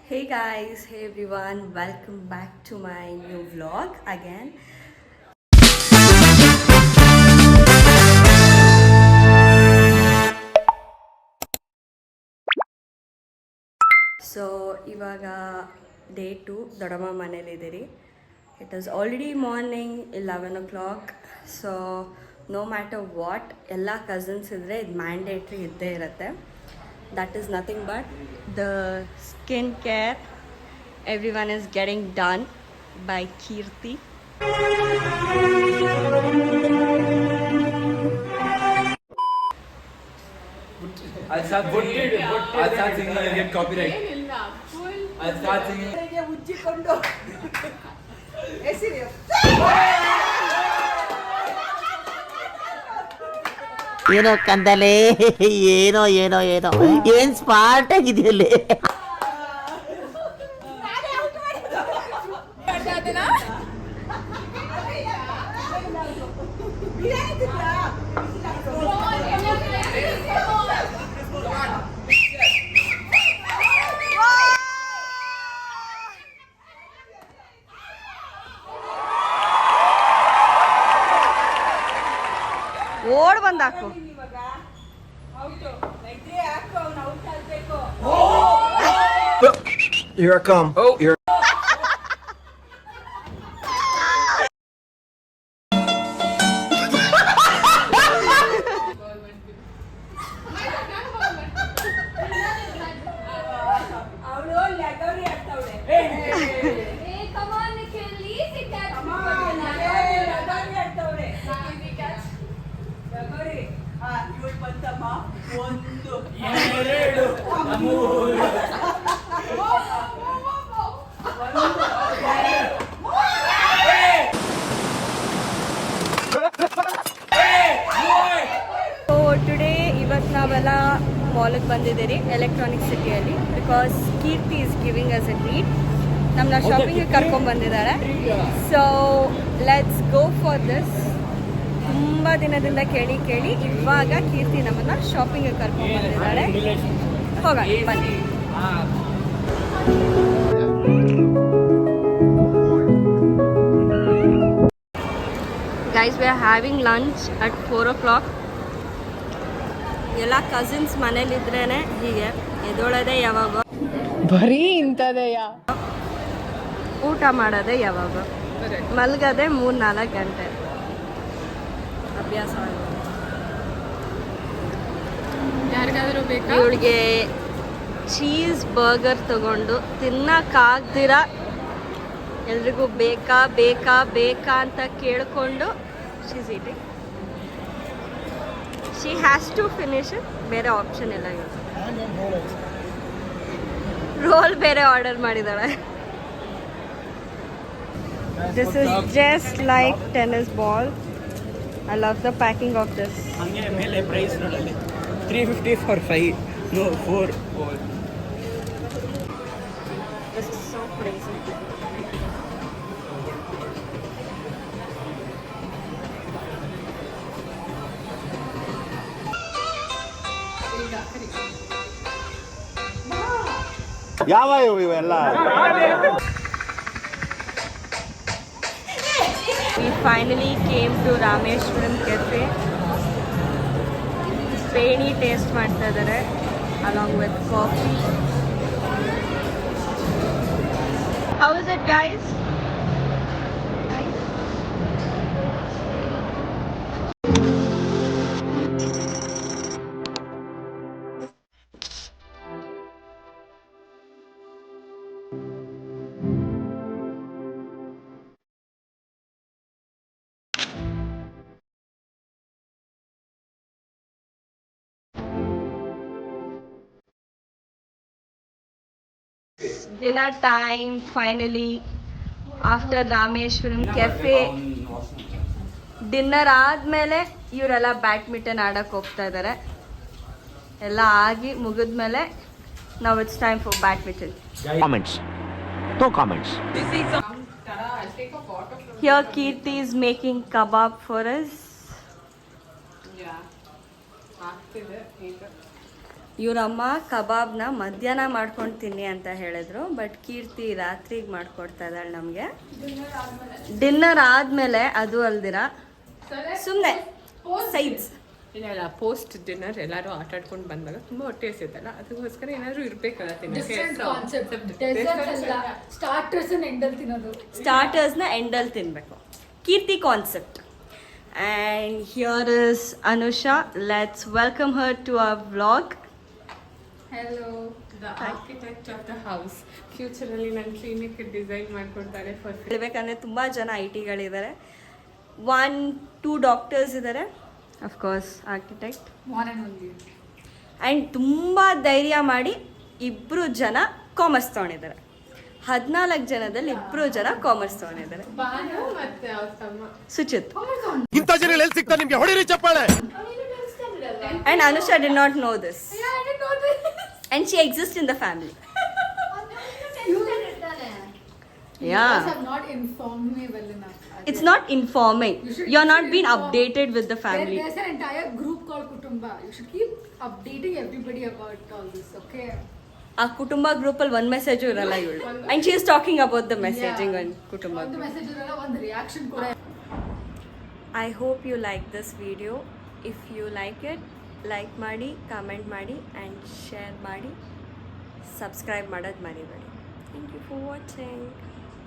Hey guys, hey everyone, welcome back to my new vlog again. So, ಇವಾಗ day 2 ದೊಡ್ಡಮ್ಮ ಮನೇಲಿದ್ದೀರಿ. It is already morning 11 o'clock. So no matter what ಎಲ್ಲ cousins ಇದ್ದರೆ ಇದು mandatory ಇದ್ದೇ ಇರುತ್ತೆ. That is nothing but the skin care everyone is getting done by Kirti. I'll start singing and get copyright. I'll start singing. ಏನೋ ಕಂದಲೆ ಏನೋ ಏನೋ ಏನೋ ಏನ್ ಸ್ಮಾರ್ಟ್ ಆಗಿದೆಯಲ್ಲಿ. ಓಡ್ ಬಂದಾಕು. Here I come. Oh, here. So today ಇವತ್ತು ನಾವೆಲ್ಲ ಮಾಲಿಗೆ ಬಂದಿದ್ದೀರಿ ಎಲೆಕ್ಟ್ರಾನಿಕ್ ಸಿಟಿಯಲ್ಲಿ because Kirti is giving us a treat. ನಮ್ಮನ್ನ ಶಾಪಿಂಗಿಗೆ ಕರ್ಕೊಂಡು ಬಂದಿದ್ದಾರೆ. So let's go for this. ತುಂಬ ದಿನದಿಂದ ಕೇಳಿ ಇವಾಗ ಕೀರ್ತಿ ನಮ್ಮನ್ನ ಶಾಪಿಂಗಿಗೆ ಕರ್ಕೊಂಡು ಬಂದಿದ್ದಾಳೆ. ಹೋಗೋಣ ಬನ್ನಿ. Guys we are having lunch at 4 o'clock. ಎಲ್ಲ ಕಸಿನ್ಸ್ ಮನೇಲಿದ್ರೇ ಹೀಗೆ ಎದೊಳದೆ ಯಾವಾಗ, ಬರೀ ಇಂಥದೆಯ ಊಟ ಮಾಡೋದೆ ಯಾವಾಗ, ಮಲ್ಗದೆ 3-4 ಗಂಟೆ ಅಭ್ಯಾಸ ಆಗಿದೆ. ಯಾರಿಗಾದ್ರೂ ಬೇಕಾ? ಇವಳಿಗೆ ಚೀಸ್ ಬರ್ಗರ್ ತಗೊಂಡು ತಿನ್ನಕ್ಕಾಗ್ದಿರ ಎಲ್ರಿಗೂ ಬೇಕಾ ಬೇಕಾ ಬೇಕಾ ಅಂತ ಕೇಳಿಕೊಂಡು she's eating. She has to finish it. ಬೇರೆ ಆಪ್ಷನ್ ಇಲ್ಲ. ರೋಲ್ ಬೇರೆ ಆರ್ಡರ್ ಮಾಡಿದಾಳೆ. This is just like tennis ball. I love the packing of this. ಹಂಗೆ ಮೇಲೆ ಪ್ರೈಸ್ ನೋಡಲ್ಲಿ 350 for 5. No, 4 ball. This is so crazy. ಯಾವ ಇವೆಲ್ಲ? We finally came to Rameshwaram Cafe. Pheni taste ಮಾಡ್ತಾ ಇದ್ದಾರೆ along with coffee. How is it guys? Dinner time finally after Rameshwaram Cafe. Dinner ಆದಮೇಲೆ ಇವರೆಲ್ಲ badminton ಆಡಕ್ಕೆ ಹೋಗ್ತಾ ಇದ್ದಾರೆ. ಎಲ್ಲ ಆಗಿ ಮುಗಿದ್ಮೇಲೆ ನಾವು it's time for badminton. Comments no comments. Here Kirti is making kebab for us. ಇವರಮ್ಮ ಕಬಾಬ್ನ ಮಧ್ಯಾಹ್ನ ಮಾಡ್ಕೊಂಡು ತಿನ್ನಿ ಅಂತ ಹೇಳಿದ್ರು, ಬಟ್ ಕೀರ್ತಿ ರಾತ್ರಿಗೆ ಮಾಡ್ಕೊಡ್ತಾ ಇದ್ದಾಳೆ ನಮಗೆ. ಡಿನ್ನರ್ ಆದಮೇಲೆ ಅದು ಅಲ್ದಿರ ಸುಮ್ಮನೆ ಸೈಡ್ಸ್ ಇಲ್ಲ ಪೋಸ್ಟ್ ಡಿನ್ನರ್ ಎಲ್ಲರೂ ಆಟ ಆಡ್ಕೊಂಡು ಬಂದಾಗ ತುಂಬಾ ಹೊಟ್ಟೆ ಹಸಿತಲ್ಲ, ಅದಕ್ಕೋಸ್ಕರ ಏನಾದ್ರು ಇರ್ಬೇಕಲ್ಲ ತಿನ್ನಕ್ಕೆ. ಸ್ಟಾರ್ಟರ್ಸ್ನ ಎಂಡಲ್ಲಿ ತಿನ್ನಬೇಕು. Keerthi concept. And here is Anusha. Let's welcome her to our vlog. Hello, the architect of the house. ಫ್ಯೂಚರಲ್ಲಿ ನನ್ನ ಕ್ಲಿನಿಕ್ ಡಿಸೈನ್ ಮಾಡ್ಕೊಡ್ತಾರೆ. ಹೇಳ್ಬೇಕಂದ್ರೆ ತುಂಬ ಜನ IT ಗಳಿದ್ದಾರೆ. 1-2 ಡಾಕ್ಟರ್ಸ್ ಇದ್ದಾರೆ, ಅಫ್ಕೋರ್ಸ್ ಆರ್ಕಿಟೆಕ್ಟ್. ಆ್ಯಂಡ್ ತುಂಬ ಧೈರ್ಯ ಮಾಡಿ 2 ಜನ ಕಾಮರ್ಸ್ ತೊಗೊಂಡಿದ್ದಾರೆ. 14 ಜನದಲ್ಲಿ 2 ಜನ ಕಾಮರ್ಸ್ ತೊಗೊಂಡಿದ್ದಾರೆ. ಬಾನು ಮತ್ತೆ ಅವ್ರ ತಮ್ಮ ಸುಚಿತ್. ಇಂಥ ಜನ ಎಲ್ಲಿ ಸಿಗ್ತಾರೆ ನಿಮ್ಗೆ? ಹೊಡಿರಿ ಚಪ್ಪಾಳೆ. And Anusha did not know this. And she exists in the family. Yeah. not informed me well enough. It's not informing. You're not being updated with the family. There's an entire group called Kutumba. You should keep updating everybody about all this, okay? ಆ ಕುಟುಂಬ ಗ್ರೂಪಲ್ಲಿ ಒಂದು message ಇರಲ್ಲ ಇವಳು. And she is talking about the messaging on ಕುಟುಂಬ ಒಂದು group. Message ಇರಲ್ಲ, ಒಂದು ರಿಯಾಕ್ಷನ್ ಕೂಡ. I hope you like this video. If you like it, like ಮಾಡಿ, ಕಮೆಂಟ್ ಮಾಡಿ ಆ್ಯಂಡ್ ಶೇರ್ ಮಾಡಿ. ಸಬ್ಸ್ಕ್ರೈಬ್ ಮಾಡೋದು ಮರಿಬೇಡಿ. Thank you for watching.